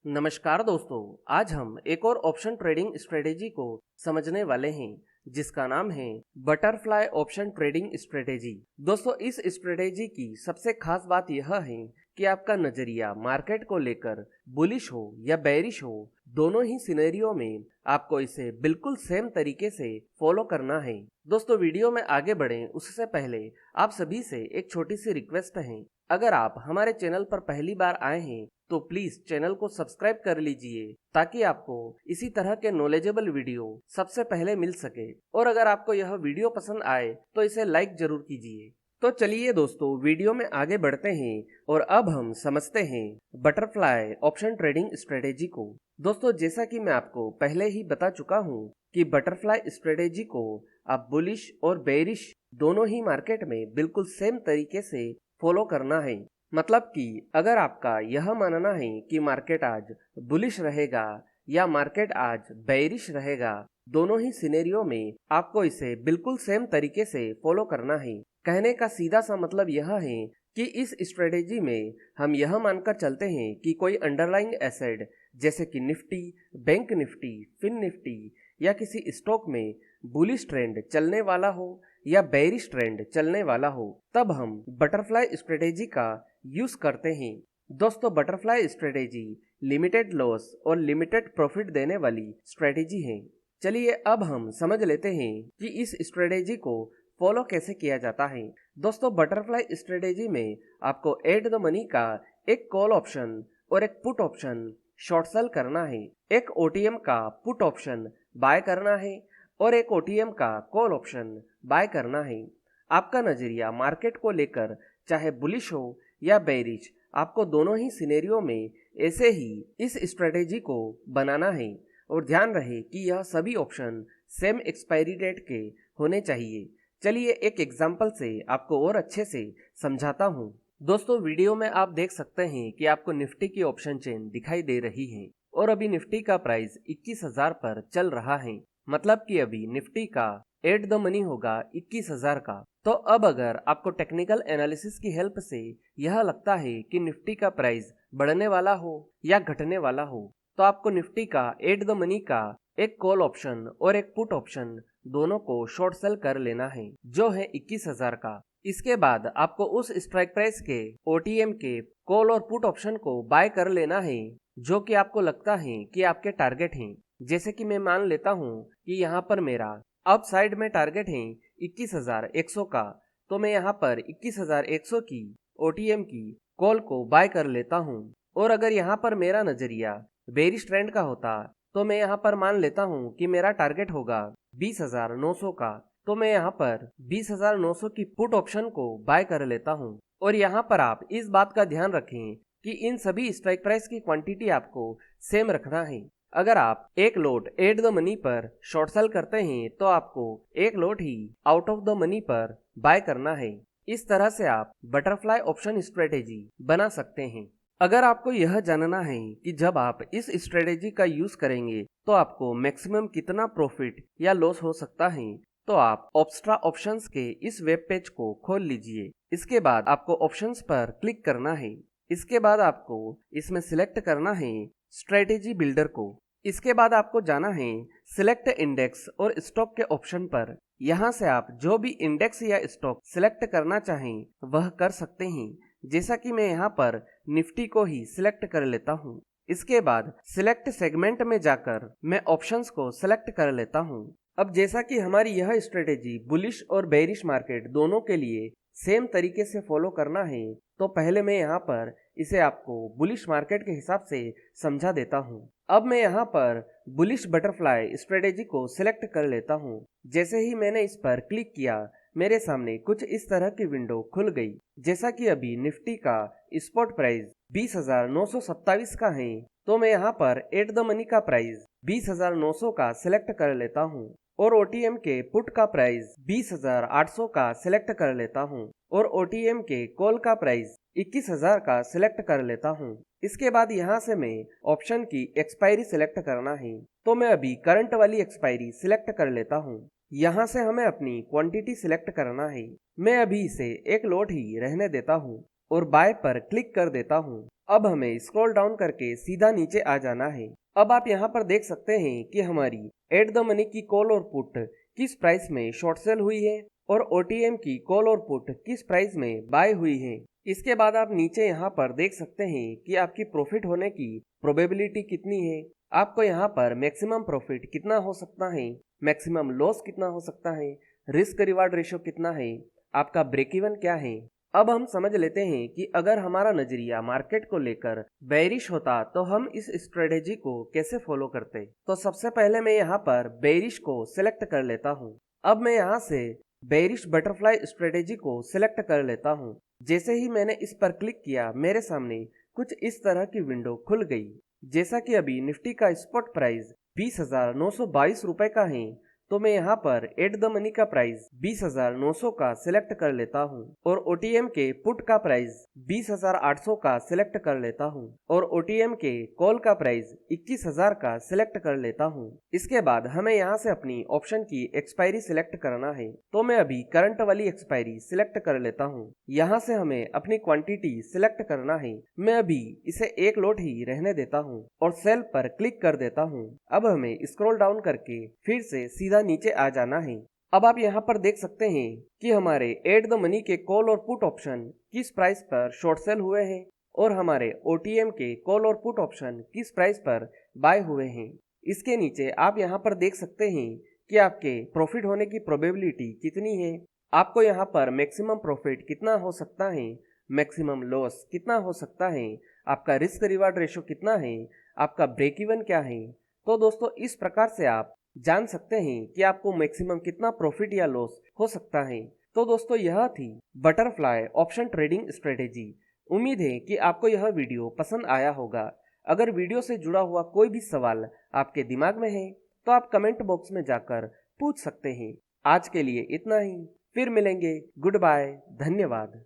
नमस्कार दोस्तों, आज हम एक और ऑप्शन ट्रेडिंग स्ट्रेटेजी को समझने वाले हैं जिसका नाम है बटरफ्लाई ऑप्शन ट्रेडिंग स्ट्रेटेजी। दोस्तों, इस स्ट्रेटेजी की सबसे खास बात यह है कि आपका नजरिया मार्केट को लेकर बुलिश हो या बेरिश हो, दोनों ही सिनेरियो में आपको इसे बिल्कुल सेम तरीके से फॉलो करना है। दोस्तों, वीडियो में आगे बढ़ें उससे पहले आप सभी से एक छोटी सी रिक्वेस्ट है। अगर आप हमारे चैनल पर पहली बार आए हैं तो प्लीज चैनल को सब्सक्राइब कर लीजिए ताकि आपको इसी तरह के नॉलेजेबल वीडियो सबसे पहले मिल सके। और अगर आपको यह वीडियो पसंद आए तो इसे लाइक जरूर कीजिए। तो चलिए दोस्तों, वीडियो में आगे बढ़ते हैं और अब हम समझते हैं बटरफ्लाई ऑप्शन ट्रेडिंग स्ट्रेटेजी को। दोस्तों, जैसा कि मैं आपको पहले ही बता चुका हूं कि बटरफ्लाई स्ट्रेटेजी को आप बुलिश और बेरिश दोनों ही मार्केट में बिल्कुल सेम तरीके से फॉलो करना है। मतलब कि अगर आपका यह मानना है कि मार्केट आज बुलिश रहेगा या मार्केट आज बेरिश रहेगा, दोनों ही सिनेरियो में आपको इसे बिल्कुल सेम तरीके से फॉलो करना है। कहने का सीधा सा मतलब यह है कि इस स्ट्रेटेजी में हम यह मानकर चलते हैं कि कोई अंडरलाइंग एसेट जैसे कि निफ्टी, बैंक निफ्टी, फिन निफ्टी या किसी स्टॉक में बुलिश ट्रेंड चलने वाला हो या बेरिश ट्रेंड चलने वाला हो, तब हम बटरफ्लाई स्ट्रेटेजी का यूज करते हैं। दोस्तों, बटरफ्लाई स्ट्रेटेजी लिमिटेड लॉस और लिमिटेड प्रॉफिट देने वाली स्ट्रेटेजी है। चलिए अब हम समझ लेते हैं कि इस स्ट्रेटेजी को फॉलो कैसे किया जाता है। दोस्तों, बटरफ्लाई स्ट्रेटेजी में आपको एट द मनी का एक कॉल ऑप्शन और एक पुट ऑप्शन शॉर्ट सेल करना है, एक ओटीएम का पुट ऑप्शन बाय करना है और एक ओटीएम का कॉल ऑप्शन बाय करना है। आपका नजरिया मार्केट को लेकर चाहे बुलिश हो या बेरिश, आपको दोनों ही सिनेरियो में ऐसे ही इस स्ट्रेटेजी को बनाना है। और ध्यान रहे कि यह सभी ऑप्शन सेम एक्सपायरी डेट के होने चाहिए। चलिए एक एग्जांपल से आपको और अच्छे से समझाता हूँ। दोस्तों, वीडियो में आप देख सकते हैं कि आपको निफ्टी की ऑप्शन चेन दिखाई दे रही है और अभी निफ्टी का प्राइस 21,000 पर चल रहा है। मतलब कि अभी निफ्टी का एट द मनी होगा 21,000 का। तो अब अगर आपको टेक्निकल एनालिसिस की हेल्प से यह लगता है कि निफ्टी का प्राइस बढ़ने वाला हो या घटने वाला हो, तो आपको निफ्टी का एट द मनी का एक कॉल ऑप्शन और एक पुट ऑप्शन दोनों को शॉर्ट सेल कर लेना है, जो है 21,000 का। इसके बाद आपको उस स्ट्राइक प्राइस के ओटीएम के कॉल और पुट ऑप्शन को बाय कर लेना है जो कि आपको लगता है कि आपके टारगेट हैं। जैसे कि मैं मान लेता हूँ कि यहाँ पर मेरा अप साइड में टारगेट है 21,100 का, तो मैं यहाँ पर 21,100 की ओटीएम की कॉल को बाय कर लेता हूँ। और अगर यहाँ पर मेरा नजरिया बेरिश ट्रेंड का होता तो मैं यहाँ पर मान लेता हूँ कि मेरा टारगेट होगा 20,900 का, तो मैं यहाँ पर 20,900 की पुट ऑप्शन को बाय कर लेता हूँ। और यहाँ पर आप इस बात का ध्यान रखें कि इन सभी स्ट्राइक प्राइस की क्वांटिटी आपको सेम रखना है। अगर आप एक लोट एट द मनी पर शॉर्ट सेल करते हैं तो आपको एक लोट ही आउट ऑफ द मनी पर बाय करना है। इस तरह से आप बटरफ्लाई ऑप्शन स्ट्रेटेजी बना सकते हैं। अगर आपको यह जानना है कि जब आप इस स्ट्रेटेजी का यूज करेंगे तो आपको मैक्सिमम कितना प्रॉफिट या लॉस हो सकता है, तो आप ऑब्स्ट्रा ऑप्शंस के इस वेब पेज को खोल लीजिए। इसके बाद आपको ऑप्शंस पर क्लिक करना है। इसके बाद आपको इसमें सिलेक्ट करना है स्ट्रेटेजी बिल्डर को। इसके बाद आपको जाना है सिलेक्ट इंडेक्स और स्टॉक के ऑप्शन पर। यहाँ से आप जो भी इंडेक्स या स्टॉक सिलेक्ट करना चाहें वह कर सकते हैं। जैसा कि मैं यहाँ पर निफ्टी को ही सिलेक्ट कर लेता हूँ। इसके बाद सिलेक्ट सेगमेंट में जाकर मैं ऑप्शंस को सिलेक्ट कर लेता हूँ। अब जैसा कि हमारी यह स्ट्रेटेजी बुलिश और बेरिश मार्केट दोनों के लिए सेम तरीके से फॉलो करना है, तो पहले मैं यहाँ पर इसे आपको बुलिश मार्केट के हिसाब से समझा देता हूँ। अब मैं यहाँ पर बुलिश बटरफ्लाई स्ट्रेटेजी को सिलेक्ट कर लेता हूँ। जैसे ही मैंने इस पर क्लिक किया, मेरे सामने कुछ इस तरह की विंडो खुल गई। जैसा कि अभी निफ्टी का स्पॉट प्राइस 20,927 का है, तो मैं यहाँ पर एट द मनी का प्राइस 20,900 का सिलेक्ट कर लेता हूँ और ओटीएम के पुट का प्राइस 20,800 का सिलेक्ट कर लेता हूँ और ओटीएम के कॉल का प्राइस 21,000 का सिलेक्ट कर लेता हूँ। इसके बाद यहाँ से मैं ऑप्शन की एक्सपायरी सिलेक्ट करना है, तो मैं अभी करंट वाली एक्सपायरी सिलेक्ट कर लेता हूँ। यहाँ से हमें अपनी क्वांटिटी सिलेक्ट करना है। मैं अभी इसे एक लोट ही रहने देता हूँ। और बाय पर क्लिक कर देता हूँ। अब हमें स्क्रॉल डाउन करके सीधा नीचे आ जाना है। अब आप यहाँ पर देख सकते हैं कि हमारी एट द मनी की कॉल और पुट किस प्राइस में शॉर्ट सेल हुई है और OTM की कॉल और पुट किस प्राइस में बाय हुई है। इसके बाद आप नीचे यहाँ पर देख सकते हैं कि आपकी प्रॉफिट होने की प्रोबेबिलिटी कितनी है। आपको यहाँ पर मैक्सिमम प्रॉफिट कितना हो सकता है, मैक्सिमम लॉस कितना हो सकता है, रिस्क रिवार्ड रेशो कितना है, आपका ब्रेक इवन क्या है। अब हम समझ लेते हैं कि अगर हमारा नजरिया मार्केट को लेकर बेरिश होता तो हम इस स्ट्रेटेजी को कैसे फॉलो करते। तो सबसे पहले मैं यहाँ पर बेरिश को सिलेक्ट कर लेता हूँ। अब मैं यहाँ से बेरिश बटरफ्लाई स्ट्रेटेजी को सिलेक्ट कर लेता हूँ। जैसे ही मैंने इस पर क्लिक किया मेरे सामने कुछ इस तरह की विंडो खुल गई। जैसा कि अभी निफ्टी का स्पॉट प्राइस 20,922 रुपए का है, तो मैं यहाँ पर एट द मनी का प्राइस 20,900 का सिलेक्ट कर लेता हूँ और OTM के पुट का प्राइस 20,800 का सिलेक्ट कर लेता हूँ और OTM के कॉल का प्राइस 21,000 का सिलेक्ट कर लेता हूँ। इसके बाद हमें यहाँ से अपनी ऑप्शन की एक्सपायरी सिलेक्ट करना है, तो मैं अभी करंट वाली एक्सपायरी सिलेक्ट कर लेता हूँ। यहाँ से हमें अपनी क्वांटिटी सिलेक्ट करना है। मैं अभी इसे 1 लॉट ही रहने देता हूँ और सेल पर क्लिक कर देता हूँ। अब हमें स्क्रॉल डाउन करके फिर से सीधा नीचे आ जाना है। अब आप यहाँ पर देख सकते हैं कि हमारे एट द मनी के कॉल और पुट ऑप्शन किस प्राइस पर शॉर्ट सेल हुए हैं और हमारे OTM के कॉल और पुट ऑप्शन किस प्राइस पर बाय हुए हैं। इसके नीचे आप यहाँ पर देख सकते हैं कि आपके प्रॉफिट होने की प्रोबेबिलिटी कितनी है। आपको यहाँ पर मैक्सिमम प्रॉफिट कितना हो सकता है, मैक्सिमम लॉस कितना हो सकता है, आपका रिस्क रिवार्ड रेशो कितना है, आपका ब्रेक इवन क्या है। तो दोस्तों इस प्रकार से आप जान सकते हैं कि आपको मैक्सिमम कितना प्रॉफिट या लॉस हो सकता है। तो दोस्तों यह थी बटरफ्लाई ऑप्शन ट्रेडिंग स्ट्रेटेजी। उम्मीद है कि आपको यह वीडियो पसंद आया होगा। अगर वीडियो से जुड़ा हुआ कोई भी सवाल आपके दिमाग में है तो आप कमेंट बॉक्स में जाकर पूछ सकते हैं। आज के लिए इतना ही, फिर मिलेंगे। गुड बाय, धन्यवाद।